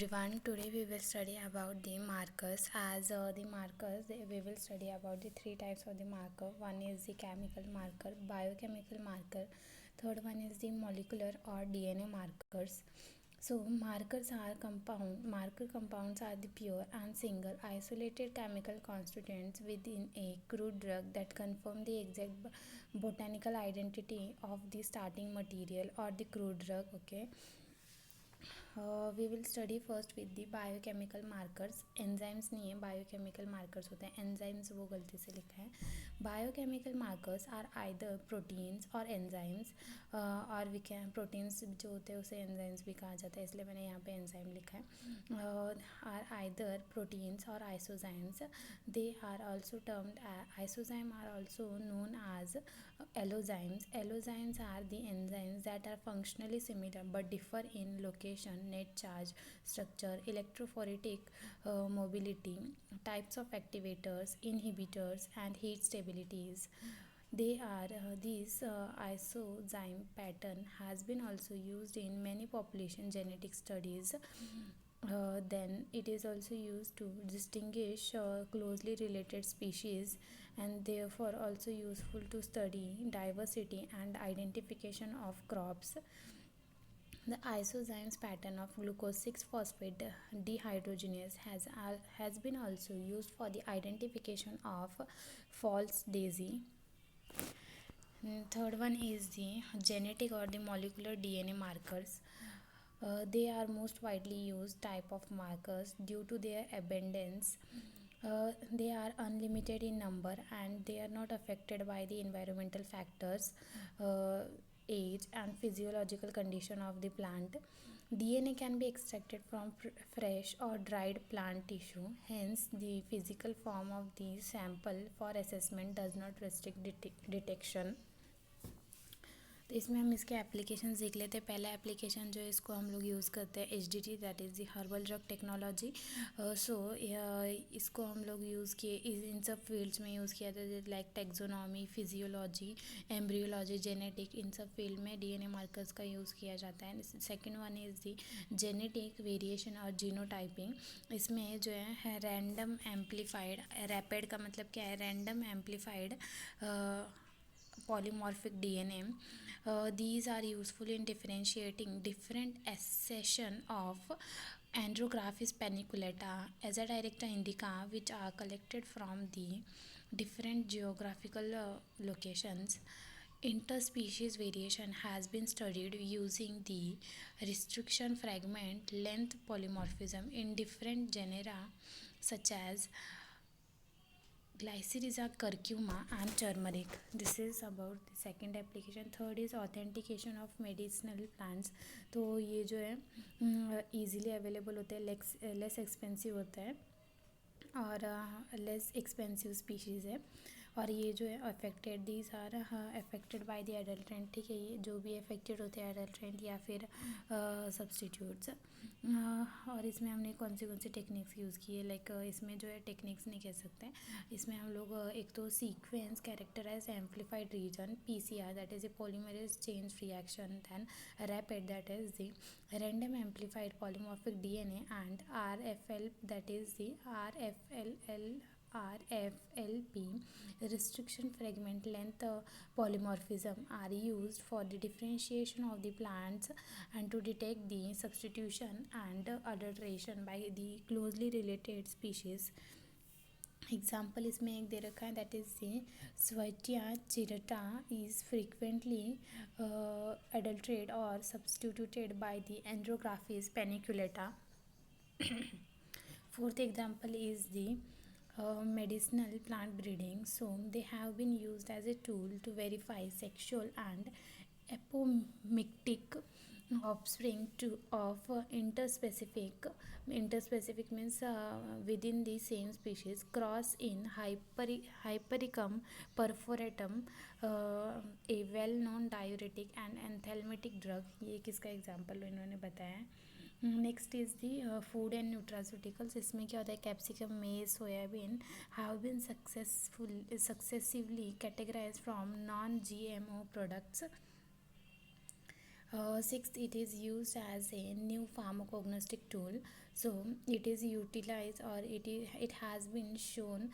everyone. Today we will study about the markers. As the markers, we will study about the three types of the marker. One is the chemical marker, biochemical marker. Third one is the molecular or DNA markers. So markers are compound. Marker compounds are the pure and single isolated chemical constituents within a crude drug that confirm the exact botanical identity of the starting material or the crude drug. Okay. We will study first with the biochemical markers. Enzymes नहीं है, biochemical markers होते हैं. Enzymes वो गलती से लिखा है. Biochemical markers are either proteins और एंजाइम्स, और वी कैन प्रोटीन्स जो होते हैं उसे एंजाइम्स भी कहा जाता है, इसलिए मैंने यहाँ पे एंजाइम लिखा है. Are either proteins or isozymes. They are also termed isozyme are also known as allozymes. Allozymes are the enzymes that are functionally similar but differ in location, net charge, structure, electrophoretic mobility, types of activators, inhibitors, and heat stabilities. They are these isozyme pattern has been also used in many population genetic studies. Then it is also used to distinguish closely related species, and therefore also useful to study diversity and identification of crops. The isozymes pattern of glucose 6-phosphate dehydrogenase has been also used for the identification of false daisy. Third one is the genetic or the molecular DNA markers. They are most widely used type of markers due to their abundance. They are unlimited in number and they are not affected by the environmental factors, age and physiological condition of the plant. DNA can be extracted from fresh or dried plant tissue. Hence, the physical form of the sample for assessment does not restrict detection. तो इसमें हम इसके application देख लेते हैं. पहला application जो है इसको हम लोग यूज़ करते हैं HDT, that is the herbal drug technology. So इसको हम लोग यूज़ किए इन सब फील्ड्स में यूज़ किया था, like taxonomy, physiology, embryology, genetic. इन सब फील्ड में DNA मार्कर्स का यूज़ किया जाता है. Second one is the genetic variation और जीनोटाइपिंग. इसमें जो है रैंडम एम्पलीफाइड, रैपिड का मतलब क्या है, random amplified polymorphic DNA. These are useful in differentiating different accession of Andrographis paniculata, Azadirachta indica, which are collected from the different geographical locations. Interspecies variation has been studied using the restriction fragment length polymorphism in different genera such as Glycyrrhiza, curcuma and turmeric. This is about the second application. Third is authentication of medicinal plants. तो ये जो है easily available होते हैं, less expensive होता है और less expensive species है. और ये जो है affected, these are affected by the adulterant. ठीक है, ये जो भी अफेक्टेड होते हैं एडल्ट्रेंट या फिर सब्सटीट्यूट्स. और इसमें हमने कौन सी टेक्निक्स यूज़ की है, लाइक इसमें जो है टेक्निक्स नहीं कह सकते हैं. इसमें हम लोग एक तो sequence characterise amplified region PCR, that is a polymerase change reaction. Then rapid, that is the random amplified polymorphic DNA, and RFL, that is the RFLP restriction fragment length polymorphism are used for the differentiation of the plants and to detect the substitution and adulteration by the closely related species. Example इसमें एक दे रखा है, that is the swertia chirata is frequently adulterated or substituted by the Andrographis paniculata. Fourth example is the medicinal plant breeding. So they have been used as a tool to verify sexual and apomictic offspring of interspecific means within the same species. Cross in Hypericum perforatum, a well known diuretic and anthelmintic drug. ये किसका example इन्होंने बताया है. Next is the food and nutraceuticals. इसमें क्या होता है, capsicum, maize, soybean have been successively categorise from non-GMO products. Sixth, it is used as a new pharmacognostic tool. So it is utilized, or it has been shown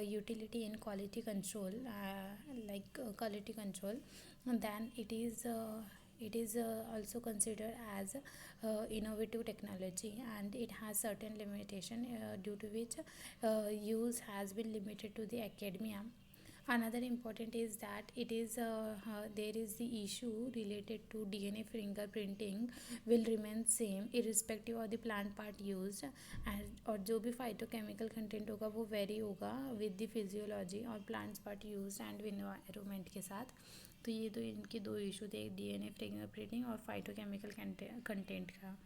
utility in quality control, quality control. And then it is also considered as innovative technology, and it has certain limitation due to which use has been limited to the academia. Another important is that it is there is the issue related to DNA fingerprinting will remain same irrespective of the plant part used, and और जो भी phytochemical content होगा वो vary होगा with the physiology और plants part used and environment के साथ. तो ये दो इनके दो इशू थे, DNA fingerprinting और phytochemical content का.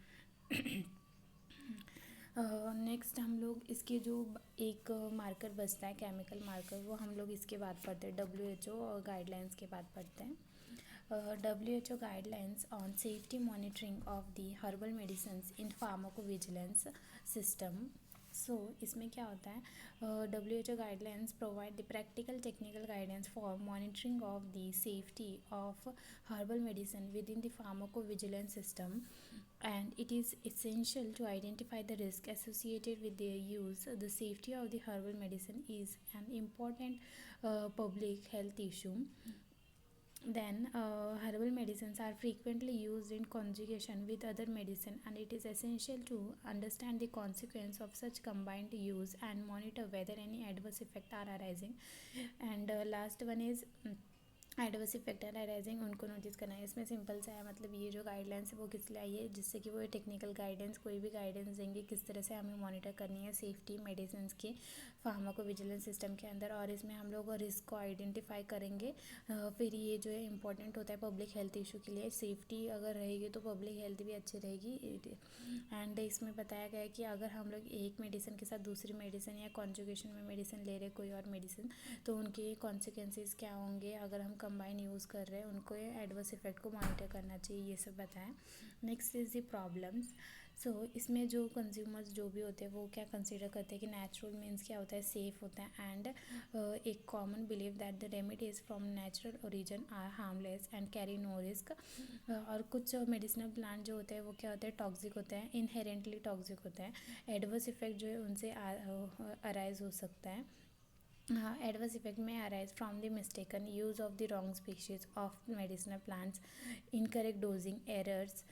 नेक्स्ट हम लोग इसके जो एक मार्कर बचता है केमिकल मार्कर, वो हम लोग इसके बाद पढ़ते हैं, WHO और गाइडलाइंस के बाद पढ़ते हैं. WHO guidelines on safety monitoring of the herbal medicines in pharmacovigilance system. So इसमें क्या होता है, WHO guidelines provide the practical technical guidance for monitoring of the safety of herbal medicine within the pharmacovigilance system, and it is essential to identify the risk associated with their use. The safety of the herbal medicine is an important public health issue. Then herbal medicines are frequently used in conjugation with other medicine, and it is essential to understand the consequence of such combined use and monitor whether any adverse effects are arising. And last one is adverse effect है arising, उनको notice करना है. इसमें simple सा है, मतलब ये जो गाइडलाइंस है वो किस लिए आई है, जिससे कि वो टेक्निकल गाइडेंस कोई भी गाइडेंस देंगे किस तरह से हमें मॉनिटर करनी है सेफ्टी मेडिसिन के फार्माकोविजिलेंस सिस्टम के अंदर. और इसमें हम लोग रिस्क को आइडेंटिफाई करेंगे. फिर ये जो है इंपॉर्टेंट होता है पब्लिक हेल्थ इशू के लिए. सेफ्टी अगर रहेगी तो पब्लिक हेल्थ भी अच्छी रहेगी. एंड इसमें बताया गया है कि अगर हम लोग एक मेडिसिन के साथ दूसरी मेडिसिन या कॉन्जुगेशन में मेडिसिन ले रहे कोई और मेडिसिन, तो उनके कॉन्सिक्वेंसेस क्या होंगे अगर हम कंबाइन यूज़ कर रहे हैं, उनको एडवर्स इफेक्ट को मॉनिटर करना चाहिए, ये सब बताएं. Next is the problems. So इसमें जो कंज्यूमर्स जो भी होते हैं वो क्या कंसीडर करते हैं कि नेचुरल मीन्स क्या होता है, सेफ़ होता है. एंड एक common believe that the remedies from natural origin are harmless and carry no risk. और कुछ मेडिसिनल प्लांट जो होते हैं वो क्या होते हैं, टॉक्सिक होते हैं, इनहेरेंटली टॉक्सिक होते हैं. एडवर्स इफेक्ट जो है उनसे अराइज हो सकता है. Adverse effect may arise from the mistaken use of the wrong species of medicinal plants, incorrect dosing, errors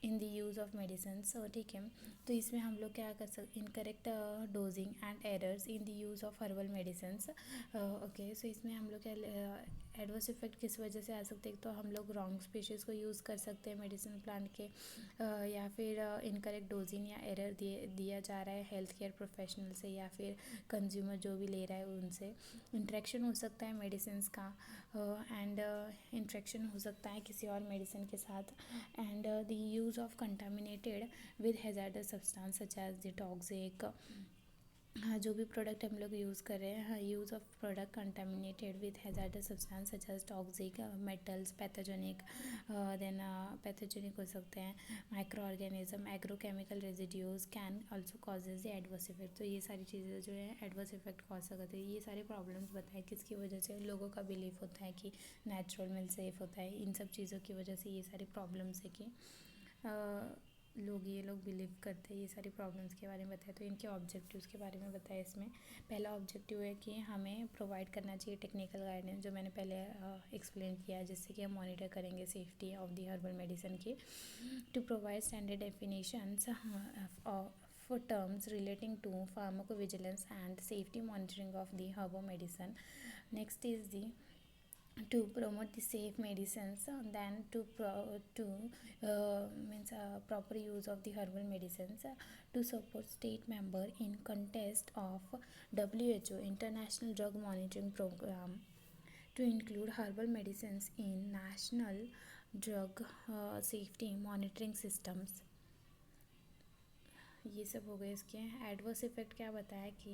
in the use of medicines. So ठीक है, तो इसमें हम लोग क्या कर सकते, incorrect dosing and errors in the use of herbal medicines. Okay, so इसमें हम लोग क्या एडवर्स इफेक्ट किस वजह से आ सकते हैं, तो हम लोग रॉन्ग स्पीशीज़ को यूज़ कर सकते हैं मेडिसिन प्लांट के, या फिर इनकरेक्ट डोजिंग या एरर दिया जा रहा है हेल्थ केयर प्रोफेशनल से या फिर कंज्यूमर जो भी ले रहा है उनसे. इंट्रैक्शन हो सकता है मेडिसिन का, एंड इंट्रैक्शन हो सकता है किसी और मेडिसिन के साथ. And the use of contaminated with hazardous substance such as the toxic. हाँ, जो भी प्रोडक्ट हम लोग यूज़ कर रहे हैं, हाँ, use of product contaminated with hazardous substance such as toxic metals, pathogenic, then pathogenic हो सकते हैं, micro organism, agrochemical residues can also causes the adverse effect. तो ये सारी चीज़ें जो है एडवर्स इफेक्ट कॉज सकते हैं. ये सारे प्रॉब्लम्स बताए किसकी वजह से, लोगों का बिलीफ होता है कि नेचुरल मिल सेफ होता है. इन सब चीज़ों की वजह से ये सारी प्रॉब्लम्स है कि ये लोग बिलीव करते हैं. ये सारी प्रॉब्लम्स के बारे में बताया. तो इनके ऑब्जेक्टिव्स के बारे में बताया. इसमें पहला ऑब्जेक्टिव है कि हमें प्रोवाइड करना चाहिए टेक्निकल गाइडेंस, जो मैंने पहले एक्सप्लेन किया, जिससे कि हम मॉनिटर करेंगे safety of the herbal medicine की. To provide standard definitions for terms relating to pharmacovigilance and safety monitoring of the herbal medicine. Next is the to promote the safe medicines, then to proper use of the herbal medicines, to support state member in context of WHO International Drug Monitoring Program, to include herbal medicines in national drug safety monitoring systems. ये सब हो गए इसके. Adverse effect क्या बताया कि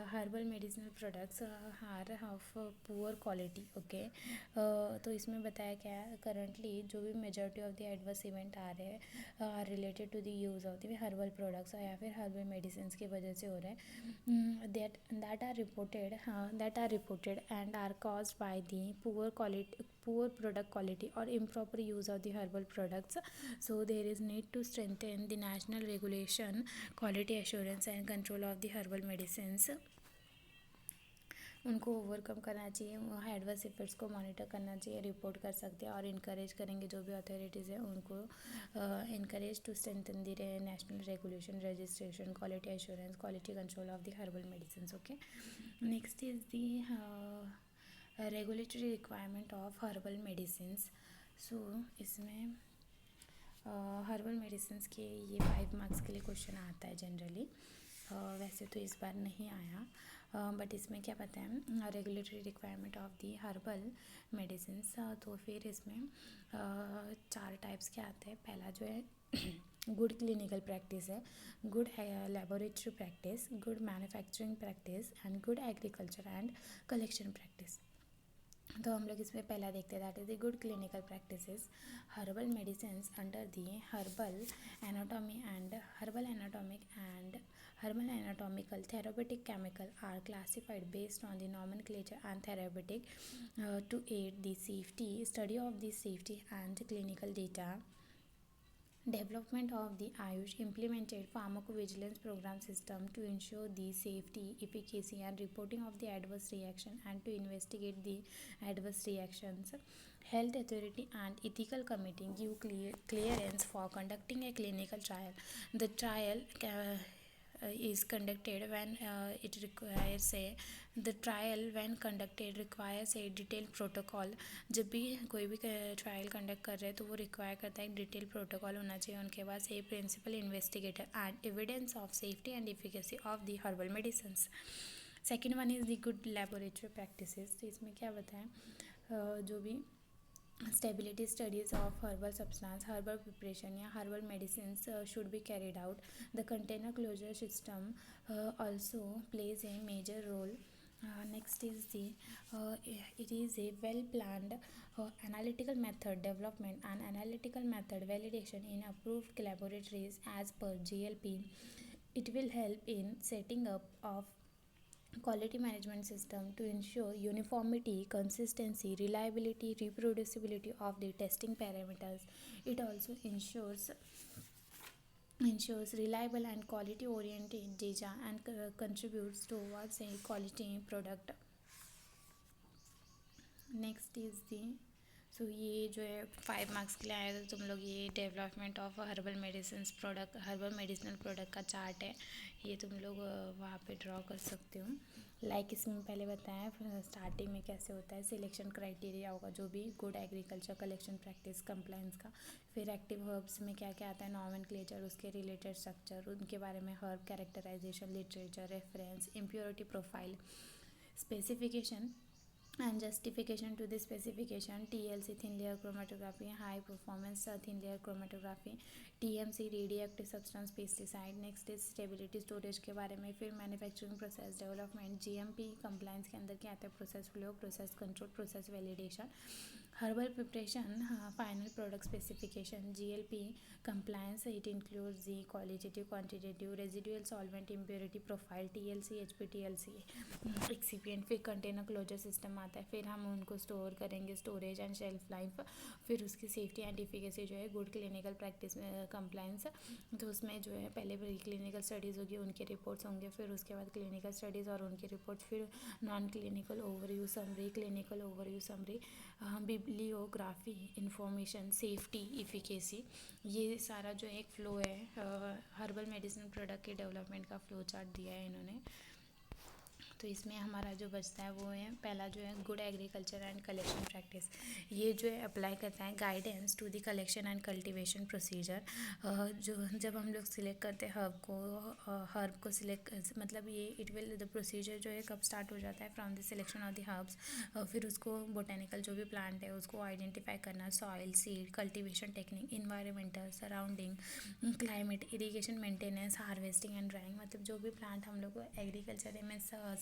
herbal medicinal products are of poor quality. Okay, तो इसमें बताया क्या है, करंटली जो भी majority of the adverse event आ रहे हैं are related to the use of the herbal products या फिर हर्बल मेडिसिन की वजह से हो रहे हैं. That are reported and are caused by the poor product quality or improper use of the herbal products. So there is need to strengthen the national regulation, quality assurance and control of the herbal medicines. उनको overcome करना चाहिए, adverse effects को monitor करना चाहिए, report कर सकते हैं और इनकरेज करेंगे जो भी अथॉरिटीज़ हैं उनको encourage to strengthen the national regulation, registration, quality assurance, quality control of the herbal medicine. Okay, next is the regulatory requirement of herbal medicines. So इसमें हर्बल मेडिसिन्स के ये 5 मार्क्स के लिए क्वेश्चन आता है जनरली. वैसे तो इस बार नहीं आया, बट इसमें क्या पता है regulatory requirement of the herbal medicines. तो फिर इसमें 4 टाइप्स के आते हैं. पहला जो है गुड क्लिनिकल प्रैक्टिस है, good laboratory practice, good manufacturing practice and good agriculture and collection practice. तो हम लोग इसमें पहला देखते हैं, that is the good clinical practices. Herbal medicines under the herbal anatomical therapeutic chemical are classified based on the nomenclature and therapeutic to aid the safety study of the safety and clinical data. Development of the Ayush implemented pharmacovigilance program system to ensure the safety, efficacy and reporting of the adverse reaction and to investigate the adverse reactions. Health Authority and Ethical Committee give clearance for conducting a clinical trial. The trial is conducted when it requires a the trial when conducted requires a detailed protocol. जब भी कोई भी trial conduct कर रहे हैं तो वो require करता है एक डिटेल प्रोटोकॉल होना चाहिए उनके पास, a principal investigator and evidence of safety and efficacy of the herbal medicines. Second one is the good laboratory practices. तो इसमें क्या बताएं, जो भी stability studies of herbal substance, herbal preparation या herbal medicines should be carried out. The container closure system also plays a major role. Next is it is a well planned analytical method development and analytical method validation in approved laboratories as per GLP. It will help in setting up of quality management system to ensure uniformity, consistency, reliability, reproducibility of the testing parameters. It also ensures reliable and quality oriented data and contributes towards a quality product. Next is the ये जो है 5 marks के लिए आएगा. तो तुम लोग ये development of herbal medicines product, herbal medicinal product का चार्ट है, ये तुम लोग वहाँ पे ड्रॉ कर सकते हो. लाइक इसमें पहले बताया स्टार्टिंग में कैसे होता है, सिलेक्शन क्राइटेरिया होगा जो भी good agriculture, collection practice, compliance का. फिर एक्टिव हर्ब्स में क्या क्या आता है, नॉमेनक्लेचर, उसके रिलेटेड स्ट्रक्चर, उनके बारे में herb characterisation, literature, reference, impurity profile, specification and justification to the specification, TLC thin layer chromatography, high performance thin layer chromatography, TMC radioactive substance pesticide. Next is stability storage के बारे में. फिर manufacturing process development, GMP compliance के अंदर क्या आता है, process flow, process control, process validation. Herbal preparation, final product specification, GLP compliance, it includes the qualitative, quantitative, residual solvent impurity profile, TLC, HPTLC, excipient. फिर कंटेनर क्लोजर सिस्टम आता है. फिर हम उनको स्टोर करेंगे, स्टोरेज एंड शेल्फ लाइफ. फिर उसकी safety and efficacy जो है, गुड क्लिनिकल प्रैक्टिस कंप्लायंस. तो उसमें जो है पहले प्री क्लिनिकल स्टडीज़ होगी, उनके रिपोर्ट्स होंगे, फिर उसके बाद क्लिनिकल स्टडीज़ और उनके रिपोर्ट्स, फिर non clinical overview summary, clinical overview summary, bibliography, information, safety, efficacy. ये सारा जो एक फ़्लो है हर्बल मेडिसिन प्रोडक्ट के डेवलपमेंट का फ़्लो चार्ट दिया है इन्होंने. तो इसमें हमारा जो बचता है वो है पहला जो है good agriculture and collection practice. ये जो है अप्लाई करता है guidance to the collection and cultivation procedure. जो जब हम लोग सिलेक्ट करते हैं हर्ब को सिलेक्ट, मतलब ये इट विल द प्रोसीजर जो है कब स्टार्ट हो जाता है, from the selection of the herbs. फिर उसको बोटेनिकल जो भी प्लांट है उसको आइडेंटिफाई करना, soil, seed, cultivation technique, environmental, surrounding, climate, irrigation maintenance, harvesting and drawing. मतलब जो भी प्लांट हम लोग को एग्रीकल्चर में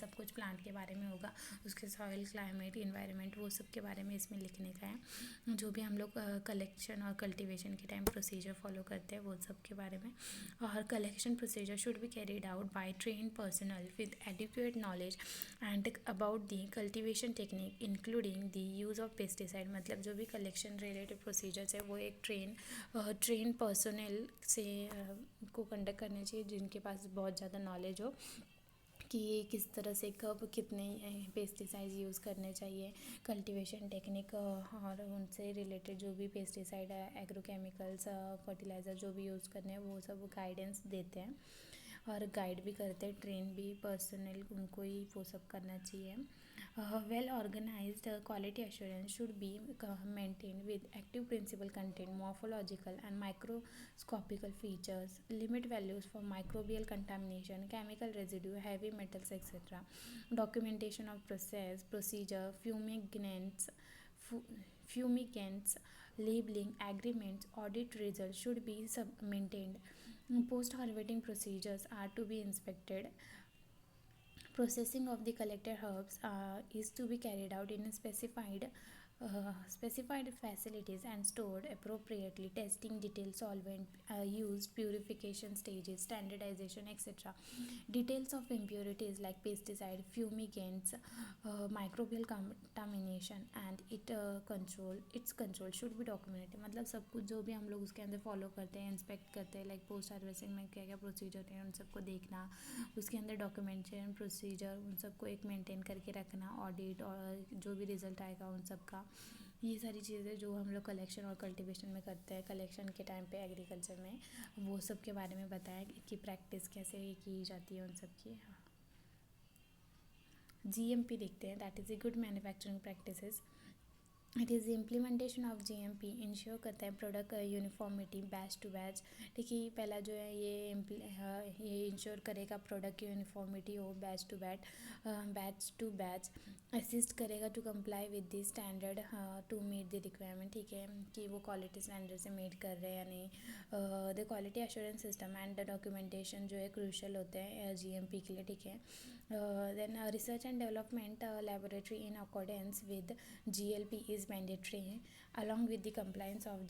सब कुछ प्लांट के बारे में होगा, उसके सॉइल, क्लाइमेट, इन्वायरमेंट, वो सब के बारे में इसमें लिखने का है। जो भी हम लोग कलेक्शन और कल्टीवेशन के टाइम प्रोसीजर फॉलो करते हैं वो सब के बारे में। और collection procedure should be carried out by train personal with adequate knowledge and about the cultivation technique including the use of pesticide. मतलब जो भी कलेक्शन रिलेटेड प्रोसीजर्स है वो एक ट्रेन पर्सनल से को कंडक्ट करने चाहिए, जिनके पास बहुत ज़्यादा नॉलेज हो कि किस तरह से कब कितने पेस्टिसाइड्स यूज़ करने चाहिए, कल्टीवेशन टेक्निक और उनसे रिलेटेड जो भी पेस्टिसाइड एग्रोकेमिकल्स फर्टिलाइज़र जो भी यूज़ करने हैं वो सब गाइडेंस देते हैं और गाइड भी करते हैं। ट्रेन भी पर्सनल उनको ही वो सब करना चाहिए। Well organised quality assurance should be maintain with active principle content, morphological and microscopical features, limit values for microbial contamination, chemical residue, heavy metals, etc. Documentation of process, procedure, fumigants, labeling, agreements, audit results should be maintained. Post-harvesting procedures are to be inspected. Processing of the collected herbs is to be carried out in specified facilities and stored appropriately. Testing, detailed solvent used, purification stages, standardization, etc. Details of impurities like pesticide, fumigants, microbial contamination and its control should be documented. मतलब सब कुछ जो भी हम लोग उसके अंदर follow करते हैं, इंस्पेक्ट करते हैं, लाइक पोस्ट हार्वेस्टिंग में क्या क्या प्रोसीजर है उन सबको देखना, उसके अंदर डॉक्यूमेंटेशन प्रोसीजर उन सबको एक मेंटेन करके रखना, ऑडिट और जो भी रिजल्ट आएगा उन सब का, ये सारी चीज़ें जो हम लोग कलेक्शन और कल्टीवेशन में करते हैं, कलेक्शन के टाइम पे एग्रीकल्चर में, वो सब के बारे में बताया कि प्रैक्टिस कैसे की जाती है उन सब की। GMP देखते हैं, that is a good manufacturing practices. It is the implementation of GMP ensure करता है product uniformity batch to batch. ठीक है, पहला जो है ये इंश्योर करेगा प्रोडक्ट की यूनिफॉर्मिटी हो बैच टू बैच, असिस्ट करेगा to comply with the standard to meet the requirement. ठीक है, कि वो क्वालिटी स्टैंडर्ड से मीट कर रहे हैं या नहीं। The quality assurance system and the documentation जो है क्रूशल होते हैं GMP के लिए। ठीक है, then research and development laboratory in accordance with GLP is mandatory along with the compliance of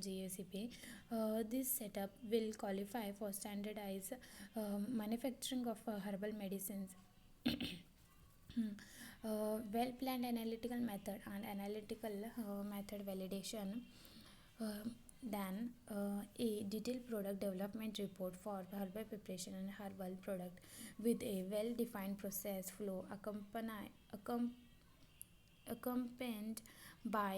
GACP this setup will qualify for standardized manufacturing of herbal medicines. Well planned analytical method and analytical method validation, then a detailed product development report for herbal preparation and herbal product with a well defined process flow accompanied by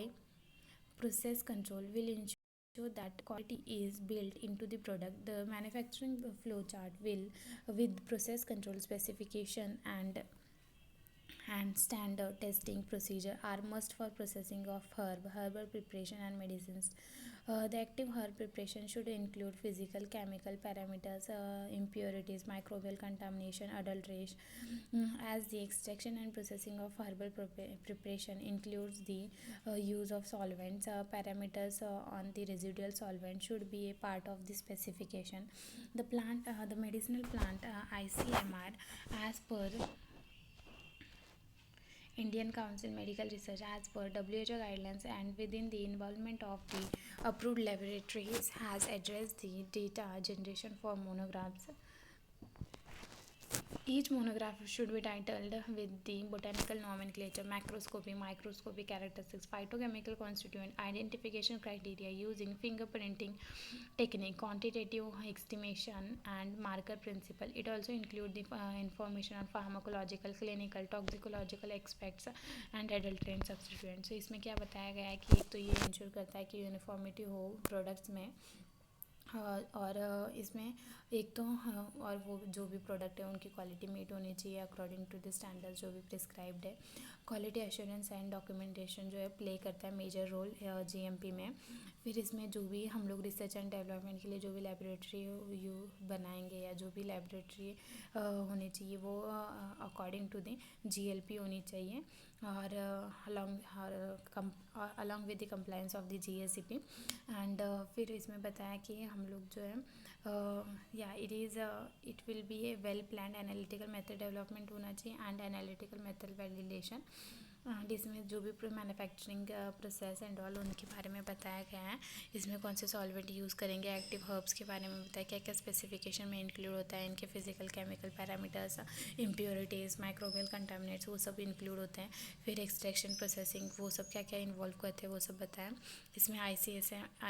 process control will ensure that quality is built into the product. The manufacturing flow chart will with process control specification and standard testing procedure are must for processing of herbal preparation and medicines. The active herb preparation should include physical, chemical parameters, impurities, microbial contamination, adulteration. As the extraction and processing of herbal preparation includes the use of solvents, parameters on the residual solvent should be a part of the specification. The medicinal plant ICMR, as per Indian Council Medical Research, as per WHO guidelines and within the involvement of the approved laboratories, has addressed the data generation for monographs. Each monograph should be titled with the botanical nomenclature, macroscopy, microscopy characteristics, phytochemical constituent, identification criteria using fingerprinting technique, quantitative estimation and marker principle. It also includes the information on pharmacological, clinical, toxicological aspects and adulterant substituents. So इसमें क्या बताया गया है कि एक तो ये ensure करता है कि यूनिफॉर्मिटी हो प्रोडक्ट्स में, और इसमें एक तो और वो जो भी प्रोडक्ट है उनकी क्वालिटी मीट होनी चाहिए अकॉर्डिंग टू द स्टैंडर्ड्स जो भी प्रिस्क्राइब्ड है। क्वालिटी एश्योरेंस एंड डॉक्यूमेंटेशन जो है प्ले करता है मेजर रोल GMP में। फिर इसमें जो भी हम लोग रिसर्च एंड डेवलपमेंट के लिए जो भी लेबोरेटरी बनाएंगे या जो भी लेबोरेटरी होनी चाहिए वो अकॉर्डिंग टू द GLP होनी चाहिए। और along with the compliance of the GSCP and फिर इसमें बताया कि हम लोग जो है या it will be A well plan analytical method development होना चाहिए and analytical method validation and इसमें जो भी मैन्युफैक्चरिंग प्रोसेस एंड ऑल उनके बारे में बताया गया है। इसमें कौन से सॉल्वेंट यूज़ करेंगे, एक्टिव हर्ब्स के बारे में बताया, क्या क्या स्पेसिफिकेशन में इंक्लूड होता है, इनके physical chemical parameters, impurities, microbial contaminants, वो सब इंक्लूड होते हैं। फिर एक्सट्रैक्शन प्रोसेसिंग वो सब क्या क्या इन्वॉल्व करते हैं वो सब बताया। इसमें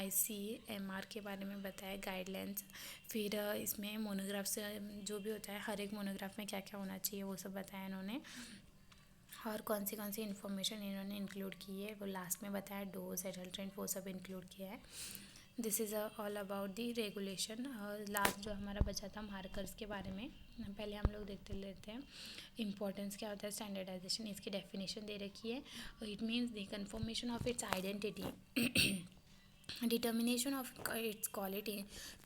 ICMR के बारे में बताया, गाइडलाइंस। फिर इसमें मोनोग्राफ्स जो भी होता है हर एक मोनोग्राफ में क्या क्या होना चाहिए वो सब बताया इन्होंने, और कौन सी इन्फॉर्मेशन इन्होंने इंक्लूड की है वो लास्ट में बताया, डोज एडल्ट्रेंट वो सब इंक्लूड किया है। This is all about the regulation. Last जो हमारा बचा था मार्कर्स के बारे में, पहले हम लोग देखते लेते हैं इंपॉर्टेंस क्या होता है। स्टैंडर्डाइजेशन इसकी डेफिनेशन दे रखी है, it means the confirmation of its identity, determination of its quality,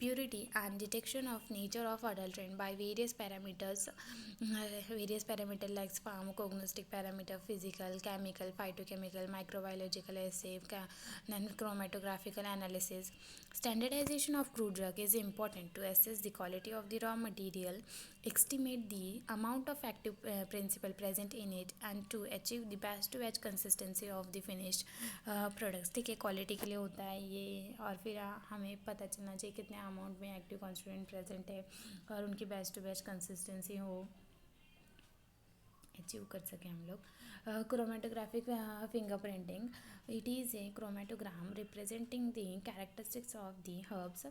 purity and detection of nature of adulterant by various parameter like pharmacognostic parameter, physical, chemical, phytochemical, microbiological assay, then chromatographical analysis. Standardization of crude drug is important to assess the quality of the raw material, estimate the amount of active principle present in it and to achieve the batch to batch consistency of the finished products। ठीक है, quality के लिए होता है ये, और फिर हमें पता चलना चाहिए कितने अमाउंट में एक्टिव कॉन्स्टिट्यूएंट प्रेजेंट है और उनकी बैच टू बैच कंसिस्टेंसी हो, अचीव कर सकें हम लोग। Chromatographic fingerprinting, it is a chromatogram representing the characteristics of the herbs.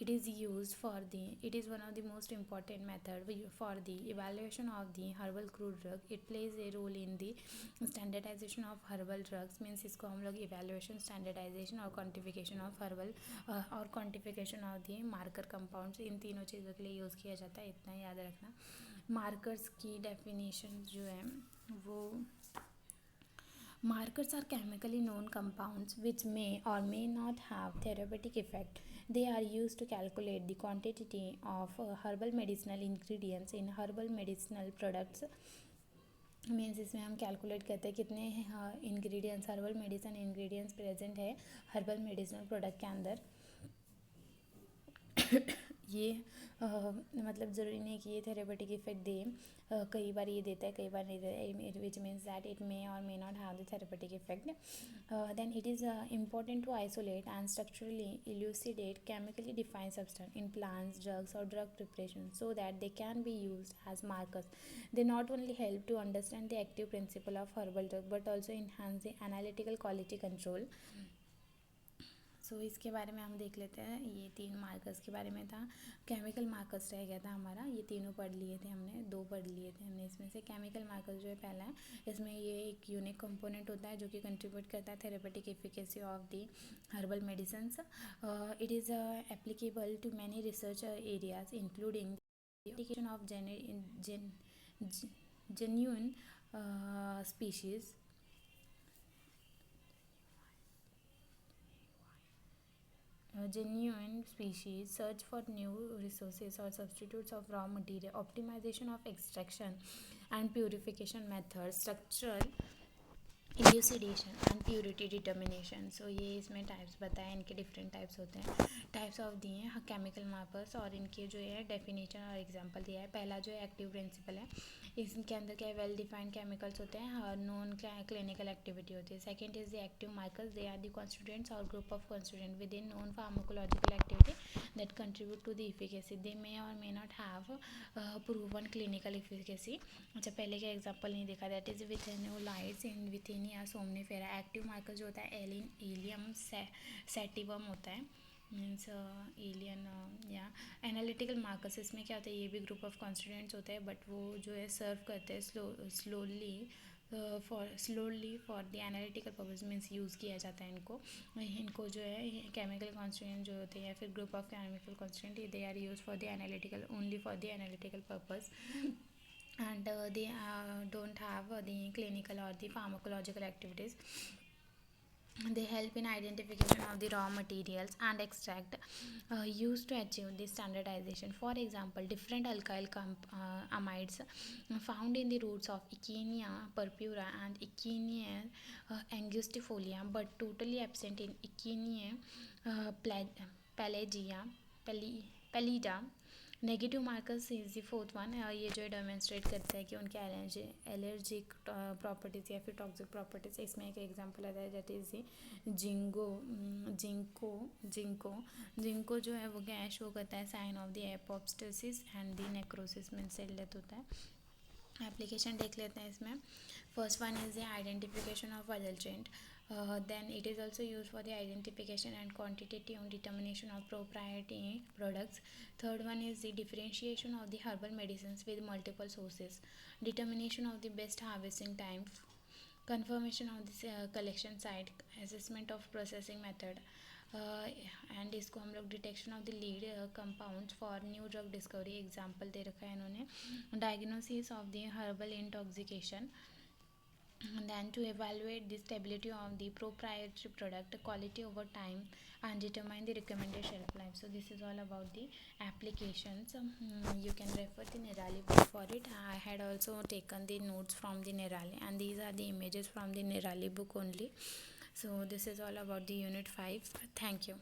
It is use for the it is one of the most important method for the evaluation of the herbal crude drug. It plays a role in the standardisation of herbal drugs, means इसको हम लोग evaluation, standardisation और quantification of herbal और quantification of the marker compounds, इन तीनों चीज़ों के लिए use किया जाता है, इतना याद रखना। मार्कर्स की डेफिनेशन जो है वो, markers are chemically known compounds which may or may not have therapeutic effect. They are used to calculate the quantity of herbal medicinal ingredients in herbal medicinal products। Means इसमें हम calculate करते हैं कितने ingredients, herbal medicine ingredients present है herbal medicinal product के अंदर। ये मतलब ज़रूरी नहीं कि ये थेरेपेटिक इफेक्ट दे, कई बार ये देता है कई बार नहीं देता है, which means that it may or may not have the therapeutic effect. Then it is important to isolate and structurally elucidate chemically defined substance in plants, drugs or drug preparation so that they can be use as markers. They not only help to understand the active principle of herbal drug but also enhance the analytical quality control. So इसके बारे में हम देख लेते हैं, ये 3 markers के बारे में था। केमिकल मार्कर्स रह गया था हमारा, ये तीनों पढ़ लिए थे हमने, 2 पढ़ लिए थे हमने इसमें से। केमिकल मार्कर्स जो है पहला है, इसमें ये एक यूनिक कंपोनेंट होता है जो कि कंट्रीब्यूट करता है therapeutic efficacy of the herbal medicines. It is applicable to many research areas including application of genuine species, search for new resources or substitutes of raw material, optimization of extraction and purification methods, structural elucidation and purity determination। सो ये इसमें types बताए, इनके different types होते हैं, types of दिए हैं chemical markers, और इनके जो है डेफिनेशन और एग्जांपल दिया है। पहला जो है एक्टिव प्रिंसिपल है, इसके अंदर क्या है वेल डिफाइंड केमिकल्स होते हैं, नॉन क्लिनिकल एक्टिविटी होती है। Second is the active markers, they are the constituents or group of constituent with in non pharmacological activity that contribute to the efficacy, they may or may not have proven clinical efficacy. अच्छा, पहले का example नहीं देखा, that is withanolides in withania somnifera. Active marker जो होता है allium sativum होता है, मीन्स एलियन या एनालिटिकल मार्कर्स। इसमें क्या होता है, ये भी ग्रुप ऑफ कॉन्स्टिट्यूएंट्स होते हैं बट वो जो है सर्व करते हैं slowly for the analytical purpose, means use किया जाता है इनको जो है केमिकल कॉन्स्टिट्यूएंट जो होते हैं या फिर group of chemical constituent, they are use for the analytical only for the analytical purpose and they don't have the clinical or the pharmacological activities। They help in identification of the raw materials and extract used to achieve the standardization. For example, different alkyl amides found in the roots of Echinacea purpura and Echinacea angustifolia, but totally absent in Echinacea pelagia, pallida. Negative markers is the fourth one, ये जो demonstrate करता है कि उनके allergic properties या फिर toxic properties. इसमें एक एग्जांपल आता है दैट इज़ जिंको जो है वो क्या शो करता है sign of the apoptosis and the necrosis में सेल डेथ होता है. एप्लीकेशन देख लेते हैं इसमें. First one is the identification of adulterant. Then it is also used for the identification and quantitative determination of proprietary products. Third one is the differentiation of the herbal medicines with multiple sources, determination of the best harvesting time, confirmation of the collection site, assessment of processing method, and इसको हम लोग detection of the lead compounds for new drug discovery example दे रखा है इन्होंने. Diagnosis of the herbal intoxication. Then to evaluate the stability of the proprietary product quality over time and determine the recommended shelf life. So this is all about the applications. You can refer the Nirali book for it. I had also taken the notes from the Nirali, and these are the images from the Nirali book only. So this is all about the unit 5. Thank you.